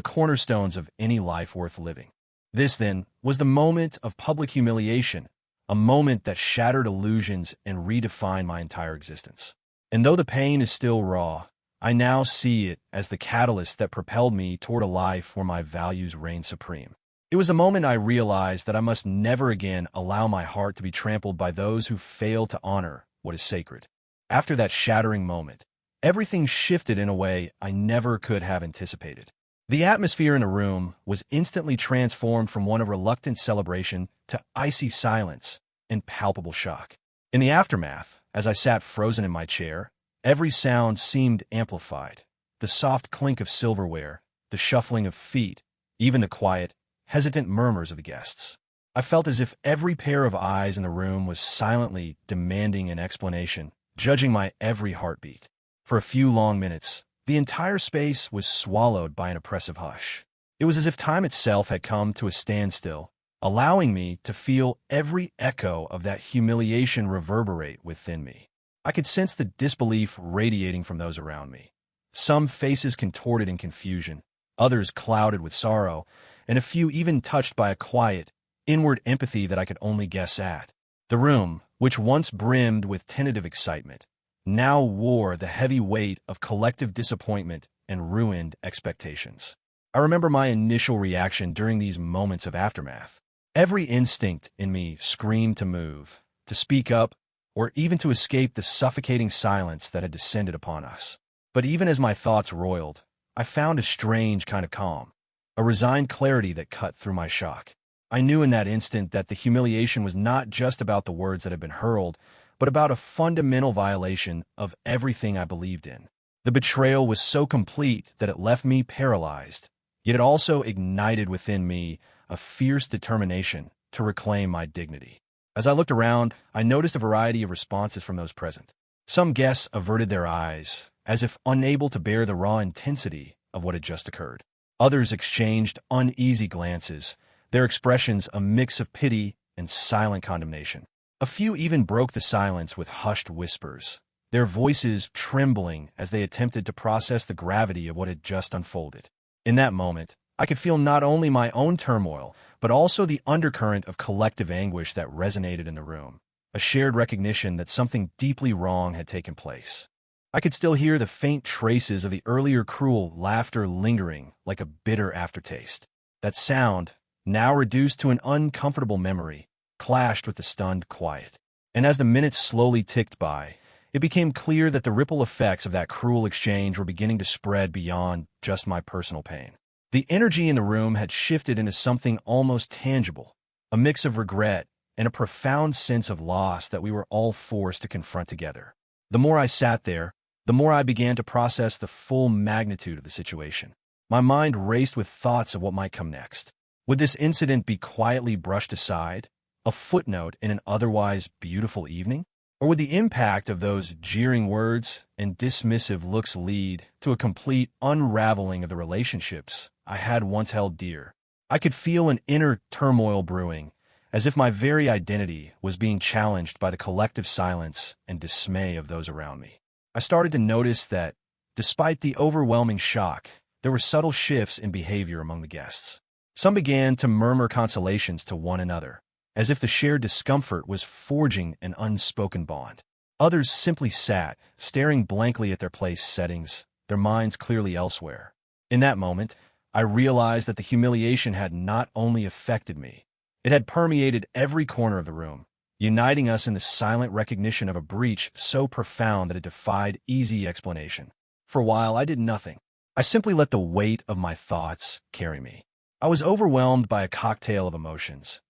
cornerstones of any life worth living. This, then, was the moment of public humiliation, a moment that shattered illusions and redefined my entire existence. And though the pain is still raw, I now see it as the catalyst that propelled me toward a life where my values reign supreme. It was the moment I realized that I must never again allow my heart to be trampled by those who fail to honor what is sacred. After that shattering moment, everything shifted in a way I never could have anticipated. The atmosphere in the room was instantly transformed from one of reluctant celebration to icy silence and palpable shock. In the aftermath, as I sat frozen in my chair, every sound seemed amplified. The soft clink of silverware, the shuffling of feet, even the quiet, hesitant murmurs of the guests. I felt as if every pair of eyes in the room was silently demanding an explanation, judging my every heartbeat. For a few long minutes, the entire space was swallowed by an oppressive hush. It was as if time itself had come to a standstill, allowing me to feel every echo of that humiliation reverberate within me. I could sense the disbelief radiating from those around me. Some faces contorted in confusion, others clouded with sorrow, and a few even touched by a quiet, inward empathy that I could only guess at. The room, which once brimmed with tentative excitement, now wore the heavy weight of collective disappointment and ruined expectations. I remember my initial reaction during these moments of aftermath. Every instinct in me screamed to move, to speak up, or even to escape the suffocating silence that had descended upon us. But even as my thoughts roiled, I found a strange kind of calm, a resigned clarity that cut through my shock. I knew in that instant that the humiliation was not just about the words that had been hurled, but about a fundamental violation of everything I believed in. The betrayal was so complete that it left me paralyzed, yet it also ignited within me a fierce determination to reclaim my dignity. As I looked around, I noticed a variety of responses from those present. Some guests averted their eyes, as if unable to bear the raw intensity of what had just occurred. Others exchanged uneasy glances, their expressions a mix of pity and silent condemnation. A few even broke the silence with hushed whispers, their voices trembling as they attempted to process the gravity of what had just unfolded. In that moment, I could feel not only my own turmoil, but also the undercurrent of collective anguish that resonated in the room, a shared recognition that something deeply wrong had taken place. I could still hear the faint traces of the earlier cruel laughter lingering like a bitter aftertaste. That sound, now reduced to an uncomfortable memory, clashed with the stunned quiet. And as the minutes slowly ticked by, it became clear that the ripple effects of that cruel exchange were beginning to spread beyond just my personal pain. The energy in the room had shifted into something almost tangible, a mix of regret and a profound sense of loss that we were all forced to confront together. The more I sat there, the more I began to process the full magnitude of the situation. My mind raced with thoughts of what might come next. Would this incident be quietly brushed aside, a footnote in an otherwise beautiful evening? Or would the impact of those jeering words and dismissive looks lead to a complete unraveling of the relationships I had once held dear? I could feel an inner turmoil brewing, as if my very identity was being challenged by the collective silence and dismay of those around me. I started to notice that, despite the overwhelming shock, there were subtle shifts in behavior among the guests. Some began to murmur consolations to one another, as if the shared discomfort was forging an unspoken bond. Others simply sat, staring blankly at their place settings, their minds clearly elsewhere. In that moment, I realized that the humiliation had not only affected me, it had permeated every corner of the room, uniting us in the silent recognition of a breach so profound that it defied easy explanation. For a while, I did nothing. I simply let the weight of my thoughts carry me. I was overwhelmed by a cocktail of emotions: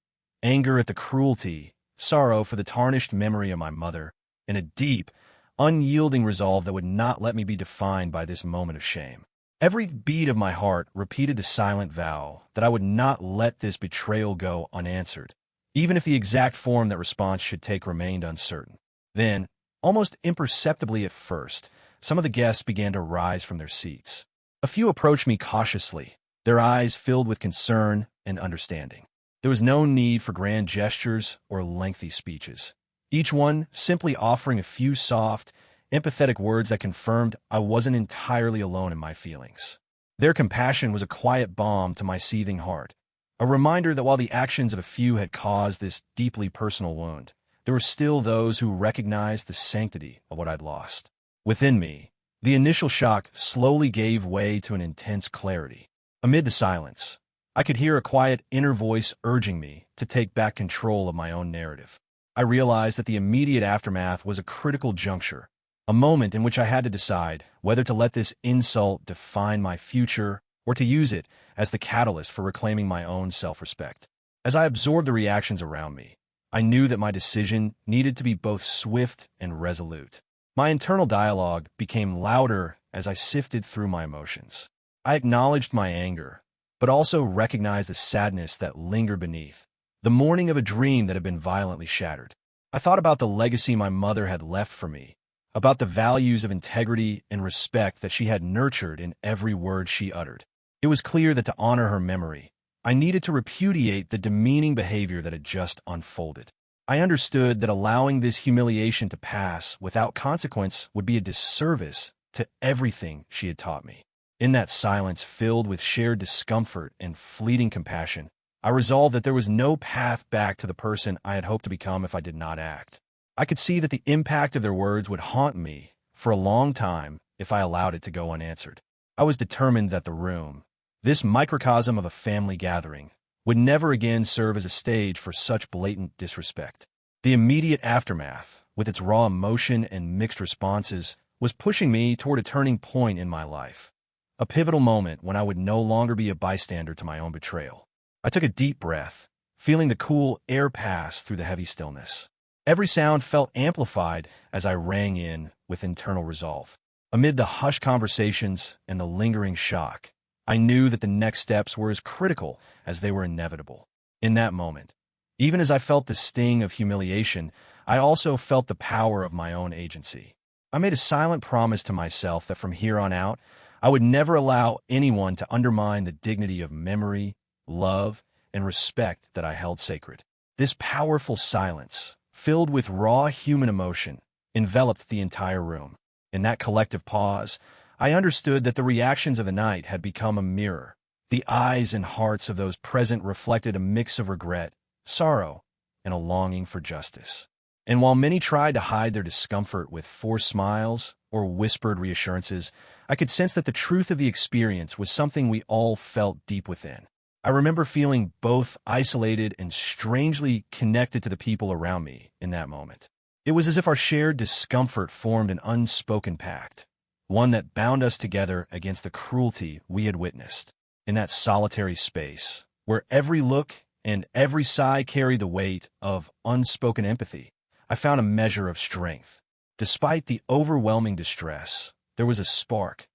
anger at the cruelty, sorrow for the tarnished memory of my mother, and a deep, unyielding resolve that would not let me be defined by this moment of shame. Every beat of my heart repeated the silent vow that I would not let this betrayal go unanswered, even if the exact form that response should take remained uncertain. Then, almost imperceptibly at first, some of the guests began to rise from their seats. A few approached me cautiously, their eyes filled with concern and understanding. There was no need for grand gestures or lengthy speeches, each one simply offering a few soft, empathetic words that confirmed I wasn't entirely alone in my feelings. Their compassion was a quiet balm to my seething heart, a reminder that while the actions of a few had caused this deeply personal wound, there were still those who recognized the sanctity of what I'd lost. Within me, the initial shock slowly gave way to an intense clarity. Amid the silence, I could hear a quiet inner voice urging me to take back control of my own narrative. I realized that the immediate aftermath was a critical juncture, a moment in which I had to decide whether to let this insult define my future or to use it as the catalyst for reclaiming my own self-respect. As I absorbed the reactions around me, I knew that my decision needed to be both swift and resolute. My internal dialogue became louder as I sifted through my emotions. I acknowledged my anger, but also recognized the sadness that lingered beneath, the mourning of a dream that had been violently shattered. I thought about the legacy my mother had left for me, about the values of integrity and respect that she had nurtured in every word she uttered. It was clear that to honor her memory, I needed to repudiate the demeaning behavior that had just unfolded. I understood that allowing this humiliation to pass without consequence would be a disservice to everything she had taught me. In that silence filled with shared discomfort and fleeting compassion, I resolved that there was no path back to the person I had hoped to become if I did not act. I could see that the impact of their words would haunt me for a long time if I allowed it to go unanswered. I was determined that the room, this microcosm of a family gathering, would never again serve as a stage for such blatant disrespect. The immediate aftermath, with its raw emotion and mixed responses, was pushing me toward a turning point in my life, a pivotal moment when I would no longer be a bystander to my own betrayal. I took a deep breath, feeling the cool air pass through the heavy stillness. Every sound felt amplified as I rang in with internal resolve. Amid the hushed conversations and the lingering shock, I knew that the next steps were as critical as they were inevitable. In that moment, even as I felt the sting of humiliation, I also felt the power of my own agency. I made a silent promise to myself that from here on out, I would never allow anyone to undermine the dignity of memory, love, and respect that I held sacred. This powerful silence, filled with raw human emotion, enveloped the entire room. In that collective pause, I understood that the reactions of the night had become a mirror. The eyes and hearts of those present reflected a mix of regret, sorrow, and a longing for justice. And while many tried to hide their discomfort with forced smiles or whispered reassurances, I could sense that the truth of the experience was something we all felt deep within. I remember feeling both isolated and strangely connected to the people around me in that moment. It was as if our shared discomfort formed an unspoken pact, one that bound us together against the cruelty we had witnessed. In that solitary space, where every look and every sigh carried the weight of unspoken empathy, I found a measure of strength. Despite the overwhelming distress, there was a spark,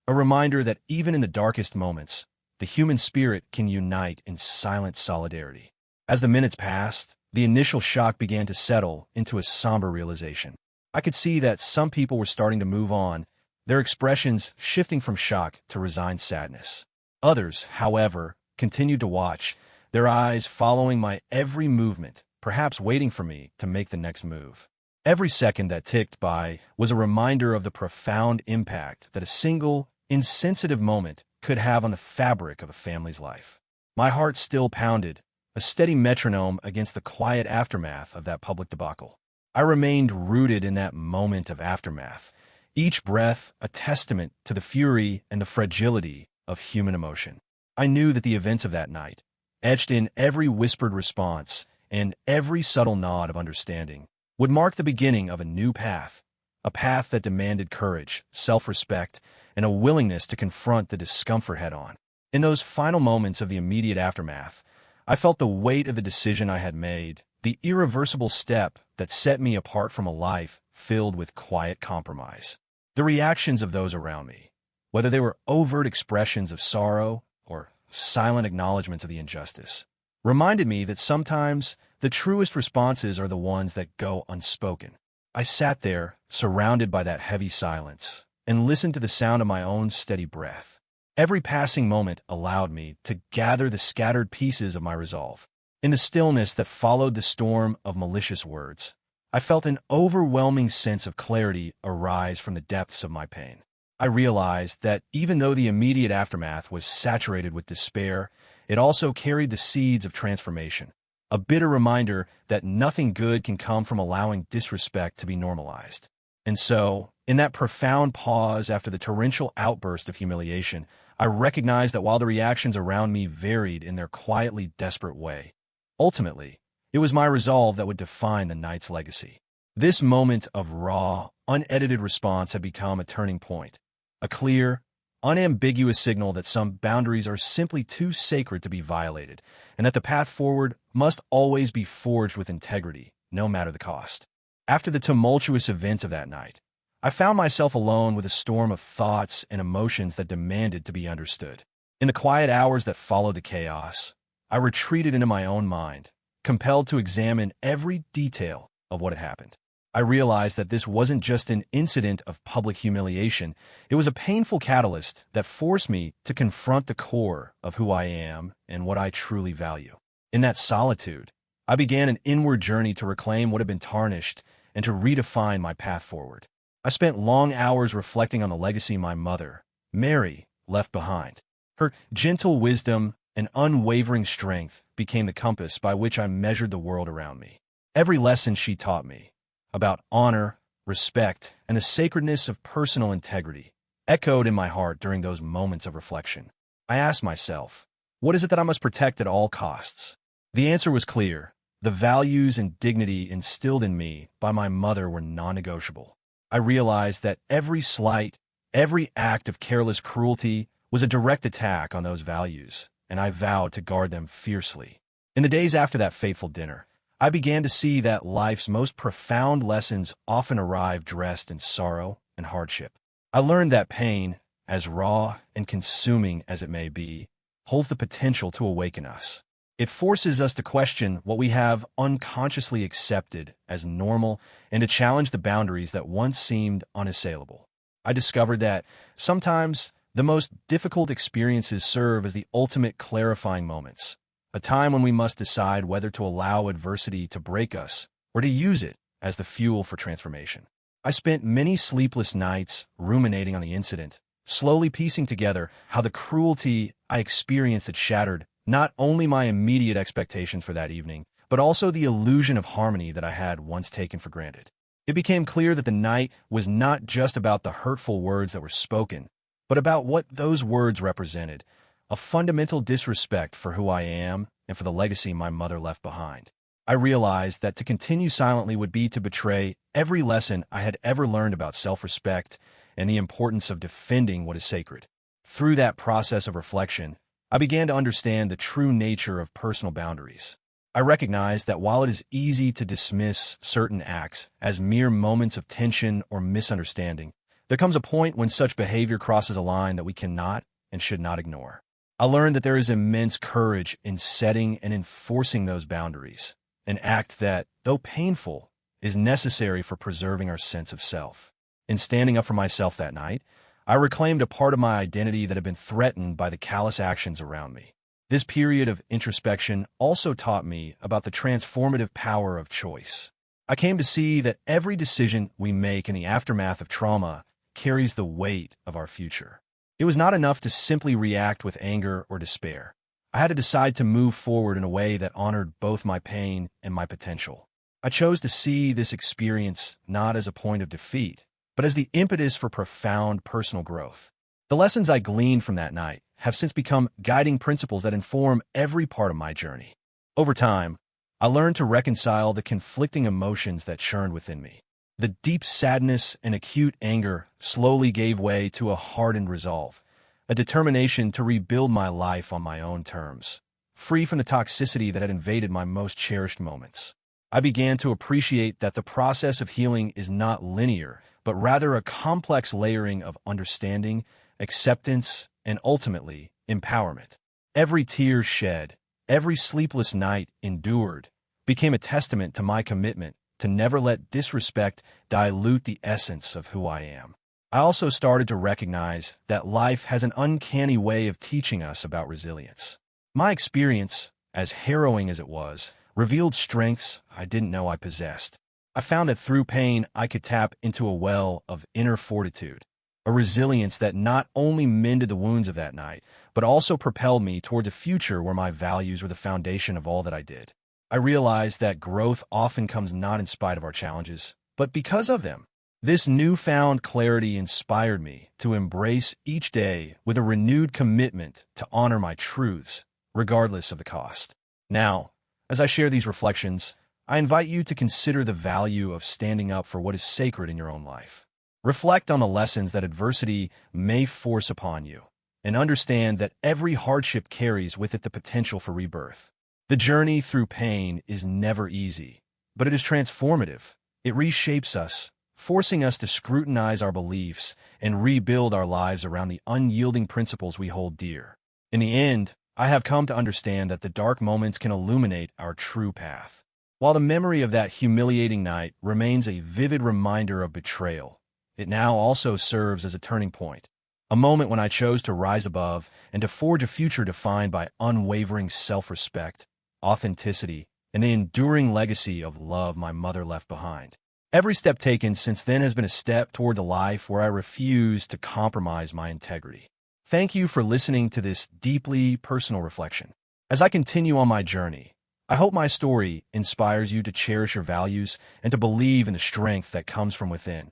a reminder that even in the darkest moments, the human spirit can unite in silent solidarity. As the minutes passed, the initial shock began to settle into a somber realization. I could see that some people were starting to move on, their expressions shifting from shock to resigned sadness. Others, however, continued to watch, their eyes following my every movement, perhaps waiting for me to make the next move. Every second that ticked by was a reminder of the profound impact that a single, insensitive moment could have on the fabric of a family's life. My heart still pounded, a steady metronome against the quiet aftermath of that public debacle. I remained rooted in that moment of aftermath, each breath a testament to the fury and the fragility of human emotion. I knew that the events of that night, etched in every whispered response and every subtle nod of understanding, would mark the beginning of a new path, a path that demanded courage, self-respect, and a willingness to confront the discomfort head-on. In those final moments of the immediate aftermath, I felt the weight of the decision I had made, the irreversible step that set me apart from a life filled with quiet compromise. The reactions of those around me, whether they were overt expressions of sorrow or silent acknowledgments of the injustice, reminded me that sometimes the truest responses are the ones that go unspoken. I sat there, surrounded by that heavy silence, and listened to the sound of my own steady breath. Every passing moment allowed me to gather the scattered pieces of my resolve. In the stillness that followed the storm of malicious words, I felt an overwhelming sense of clarity arise from the depths of my pain. I realized that even though the immediate aftermath was saturated with despair, it also carried the seeds of transformation, a bitter reminder that nothing good can come from allowing disrespect to be normalized. And so, in that profound pause after the torrential outburst of humiliation, I recognized that while the reactions around me varied in their quietly desperate way, ultimately, it was my resolve that would define the night's legacy. This moment of raw, unedited response had become a turning point, a clear, unambiguous signal that some boundaries are simply too sacred to be violated, and that the path forward must always be forged with integrity, no matter the cost. After the tumultuous events of that night, I found myself alone with a storm of thoughts and emotions that demanded to be understood. In the quiet hours that followed the chaos, I retreated into my own mind, compelled to examine every detail of what had happened. I realized that this wasn't just an incident of public humiliation, it was a painful catalyst that forced me to confront the core of who I am and what I truly value. In that solitude, I began an inward journey to reclaim what had been tarnished and to redefine my path forward. I spent long hours reflecting on the legacy my mother, Mary, left behind. Her gentle wisdom and unwavering strength became the compass by which I measured the world around me. Every lesson she taught me, about honor, respect, and the sacredness of personal integrity, echoed in my heart during those moments of reflection. I asked myself, what is it that I must protect at all costs? The answer was clear. The values and dignity instilled in me by my mother were non-negotiable. I realized that every slight, every act of careless cruelty was a direct attack on those values, and I vowed to guard them fiercely. In the days after that fateful dinner, I began to see that life's most profound lessons often arrive dressed in sorrow and hardship. I learned that pain, as raw and consuming as it may be, holds the potential to awaken us. It forces us to question what we have unconsciously accepted as normal and to challenge the boundaries that once seemed unassailable. I discovered that sometimes the most difficult experiences serve as the ultimate clarifying moments, a time when we must decide whether to allow adversity to break us or to use it as the fuel for transformation. I spent many sleepless nights ruminating on the incident, slowly piecing together how the cruelty I experienced had shattered not only my immediate expectations for that evening, but also the illusion of harmony that I had once taken for granted. It became clear that the night was not just about the hurtful words that were spoken, but about what those words represented, a fundamental disrespect for who I am and for the legacy my mother left behind. I realized that to continue silently would be to betray every lesson I had ever learned about self-respect and the importance of defending what is sacred. Through that process of reflection, I began to understand the true nature of personal boundaries. I recognized that while it is easy to dismiss certain acts as mere moments of tension or misunderstanding, there comes a point when such behavior crosses a line that we cannot and should not ignore. I learned that there is immense courage in setting and enforcing those boundaries, an act that, though painful, is necessary for preserving our sense of self. In standing up for myself that night, I reclaimed a part of my identity that had been threatened by the callous actions around me. This period of introspection also taught me about the transformative power of choice. I came to see that every decision we make in the aftermath of trauma carries the weight of our future. It was not enough to simply react with anger or despair. I had to decide to move forward in a way that honored both my pain and my potential. I chose to see this experience not as a point of defeat, but as the impetus for profound personal growth. The lessons I gleaned from that night have since become guiding principles that inform every part of my journey. Over time, I learned to reconcile the conflicting emotions that churned within me. The deep sadness and acute anger slowly gave way to a hardened resolve, a determination to rebuild my life on my own terms, free from the toxicity that had invaded my most cherished moments. I began to appreciate that the process of healing is not linear, but rather a complex layering of understanding, acceptance, and ultimately, empowerment. Every tear shed, every sleepless night endured, became a testament to my commitment to never let disrespect dilute the essence of who I am. I also started to recognize that life has an uncanny way of teaching us about resilience. My experience, as harrowing as it was, revealed strengths I didn't know I possessed. I found that through pain, I could tap into a well of inner fortitude, a resilience that not only mended the wounds of that night, but also propelled me towards a future where my values were the foundation of all that I did. I realized that growth often comes not in spite of our challenges, but because of them. This newfound clarity inspired me to embrace each day with a renewed commitment to honor my truths, regardless of the cost. Now, as I share these reflections, I invite you to consider the value of standing up for what is sacred in your own life. Reflect on the lessons that adversity may force upon you, and understand that every hardship carries with it the potential for rebirth. The journey through pain is never easy, but it is transformative. It reshapes us, forcing us to scrutinize our beliefs and rebuild our lives around the unyielding principles we hold dear. In the end, I have come to understand that the dark moments can illuminate our true path. While the memory of that humiliating night remains a vivid reminder of betrayal, it now also serves as a turning point, a moment when I chose to rise above and to forge a future defined by unwavering self-respect, authenticity, and the enduring legacy of love my mother left behind. Every step taken since then has been a step toward the life where I refuse to compromise my integrity. Thank you for listening to this deeply personal reflection. As I continue on my journey, I hope my story inspires you to cherish your values and to believe in the strength that comes from within,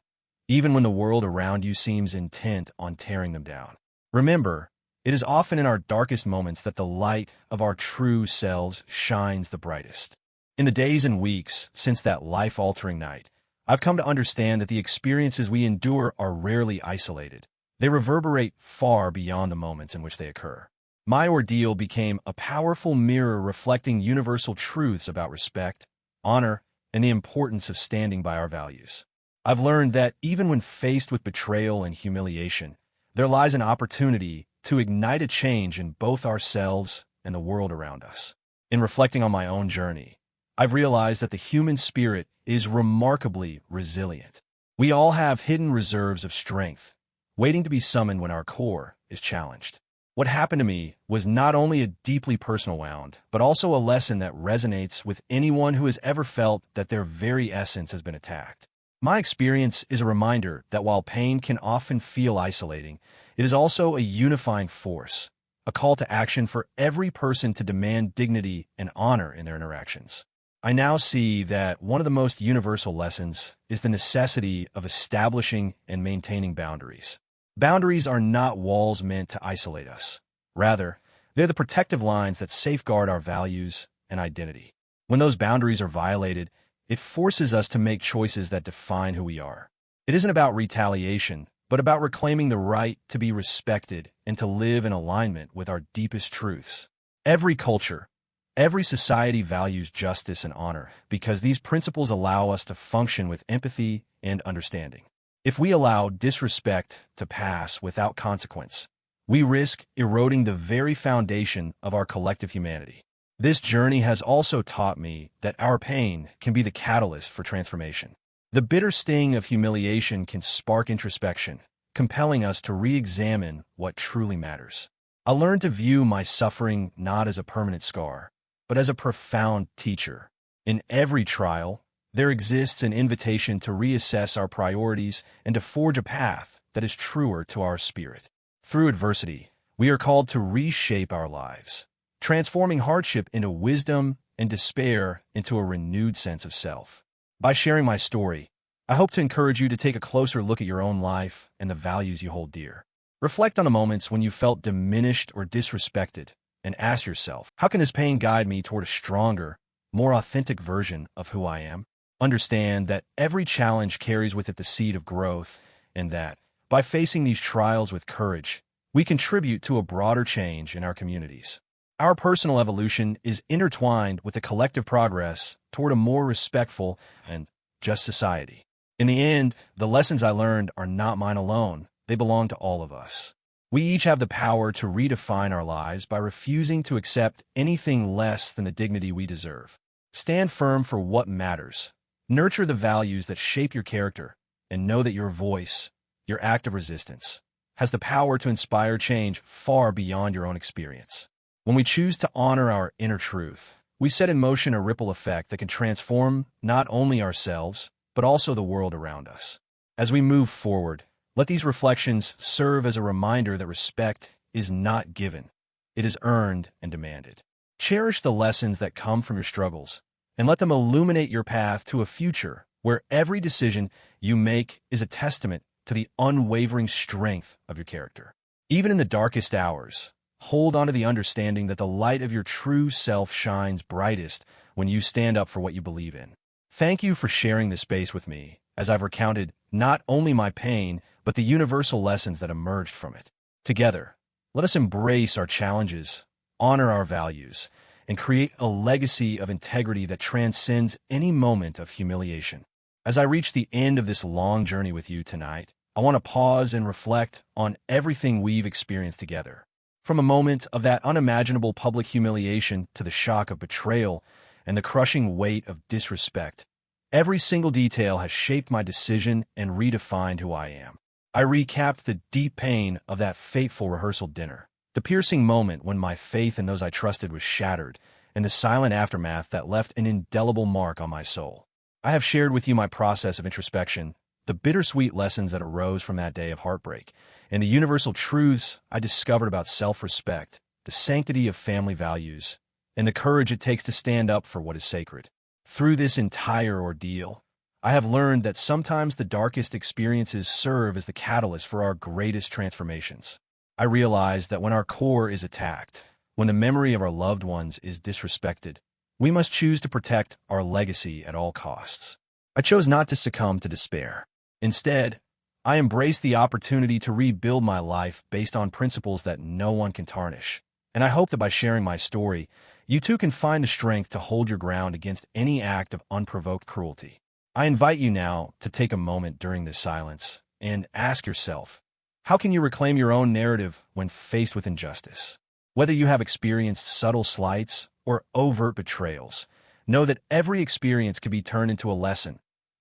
even when the world around you seems intent on tearing them down. Remember, it is often in our darkest moments that the light of our true selves shines the brightest. In the days and weeks since that life-altering night, I've come to understand that the experiences we endure are rarely isolated. They reverberate far beyond the moments in which they occur. My ordeal became a powerful mirror reflecting universal truths about respect, honor, and the importance of standing by our values. I've learned that even when faced with betrayal and humiliation, there lies an opportunity to ignite a change in both ourselves and the world around us. In reflecting on my own journey, I've realized that the human spirit is remarkably resilient. We all have hidden reserves of strength, waiting to be summoned when our core is challenged. What happened to me was not only a deeply personal wound, but also a lesson that resonates with anyone who has ever felt that their very essence has been attacked. My experience is a reminder that while pain can often feel isolating, it is also a unifying force, a call to action for every person to demand dignity and honor in their interactions. I now see that one of the most universal lessons is the necessity of establishing and maintaining boundaries. Boundaries are not walls meant to isolate us. Rather, they're the protective lines that safeguard our values and identity. When those boundaries are violated, it forces us to make choices that define who we are. It isn't about retaliation, but about reclaiming the right to be respected and to live in alignment with our deepest truths. Every culture, every society values justice and honor because these principles allow us to function with empathy and understanding. If we allow disrespect to pass without consequence, we risk eroding the very foundation of our collective humanity. This journey has also taught me that our pain can be the catalyst for transformation. The bitter sting of humiliation can spark introspection, compelling us to re-examine what truly matters. I learned to view my suffering not as a permanent scar, but as a profound teacher. In every trial, there exists an invitation to reassess our priorities and to forge a path that is truer to our spirit. Through adversity, we are called to reshape our lives, transforming hardship into wisdom and despair into a renewed sense of self. By sharing my story, I hope to encourage you to take a closer look at your own life and the values you hold dear. Reflect on the moments when you felt diminished or disrespected, and ask yourself, how can this pain guide me toward a stronger, more authentic version of who I am? Understand that every challenge carries with it the seed of growth, and that, by facing these trials with courage, we contribute to a broader change in our communities. Our personal evolution is intertwined with the collective progress toward a more respectful and just society. In the end, the lessons I learned are not mine alone. They belong to all of us. We each have the power to redefine our lives by refusing to accept anything less than the dignity we deserve. Stand firm for what matters. Nurture the values that shape your character, and know that your voice, your act of resistance, has the power to inspire change far beyond your own experience. When we choose to honor our inner truth, we set in motion a ripple effect that can transform not only ourselves, but also the world around us. As we move forward, let these reflections serve as a reminder that respect is not given. It is earned and demanded. Cherish the lessons that come from your struggles, and let them illuminate your path to a future where every decision you make is a testament to the unwavering strength of your character. Even in the darkest hours, hold on to the understanding that the light of your true self shines brightest when you stand up for what you believe in. Thank you for sharing this space with me, as I've recounted not only my pain, but the universal lessons that emerged from it. Together, let us embrace our challenges, honor our values, and create a legacy of integrity that transcends any moment of humiliation. As I reach the end of this long journey with you tonight, I want to pause and reflect on everything we've experienced together. From a moment of that unimaginable public humiliation to the shock of betrayal and the crushing weight of disrespect, every single detail has shaped my decision and redefined who I am. I recapped the deep pain of that fateful rehearsal dinner, the piercing moment when my faith in those I trusted was shattered, and the silent aftermath that left an indelible mark on my soul. I have shared with you my process of introspection, the bittersweet lessons that arose from that day of heartbreak, and the universal truths I discovered about self-respect, the sanctity of family values, and the courage it takes to stand up for what is sacred. Through this entire ordeal, I have learned that sometimes the darkest experiences serve as the catalyst for our greatest transformations. I realize that when our core is attacked, when the memory of our loved ones is disrespected, we must choose to protect our legacy at all costs. I chose not to succumb to despair. Instead, I embraced the opportunity to rebuild my life based on principles that no one can tarnish. And I hope that by sharing my story, you too can find the strength to hold your ground against any act of unprovoked cruelty. I invite you now to take a moment during this silence and ask yourself, how can you reclaim your own narrative when faced with injustice? Whether you have experienced subtle slights or overt betrayals, know that every experience can be turned into a lesson,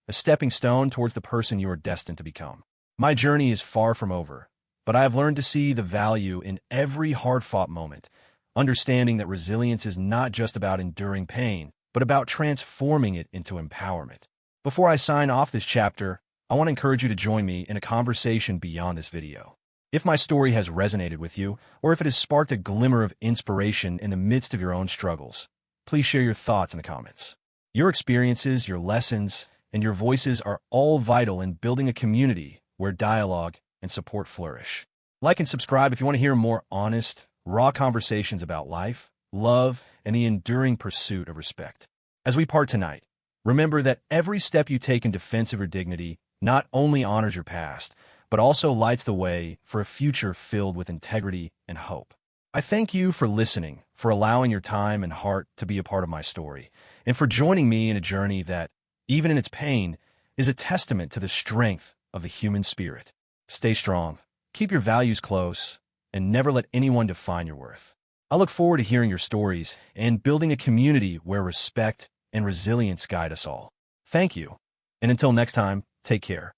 a stepping stone towards the person you are destined to become. My journey is far from over, but I have learned to see the value in every hard-fought moment, understanding that resilience is not just about enduring pain, but about transforming it into empowerment. Before I sign off this chapter, I want to encourage you to join me in a conversation beyond this video. If my story has resonated with you, or if it has sparked a glimmer of inspiration in the midst of your own struggles, please share your thoughts in the comments. Your experiences, your lessons, and your voices are all vital in building a community where dialogue and support flourish. Like and subscribe if you want to hear more honest, raw conversations about life, love, and the enduring pursuit of respect. As we part tonight, remember that every step you take in defense of your dignity not only honors your past, but also lights the way for a future filled with integrity and hope. I thank you for listening, for allowing your time and heart to be a part of my story, and for joining me in a journey that, even in its pain, is a testament to the strength of the human spirit. Stay strong, keep your values close, and never let anyone define your worth. I look forward to hearing your stories and building a community where respect and resilience guide us all. Thank you, and until next time, take care.